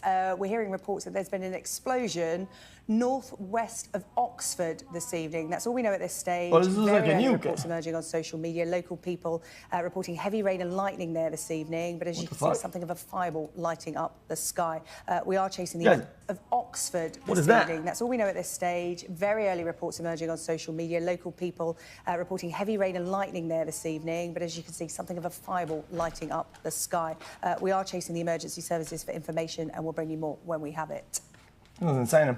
We're hearing reports that there's been an explosion northwest of Oxford this evening. That's all we know at this stage. Well, this is like a new reports emerging on social media. Local people reporting heavy rain and lightning there this evening. But as you can see, something of a fireball lighting up the sky. We are chasing the event of Oxford this evening. That's all we know at this stage. Very early reports emerging on social media. Local people reporting heavy rain and lightning there this evening. But as you can see, something of a fireball lighting up the sky. We are chasing the emergency services for information, and we'll bring you more when we have it. That was insane.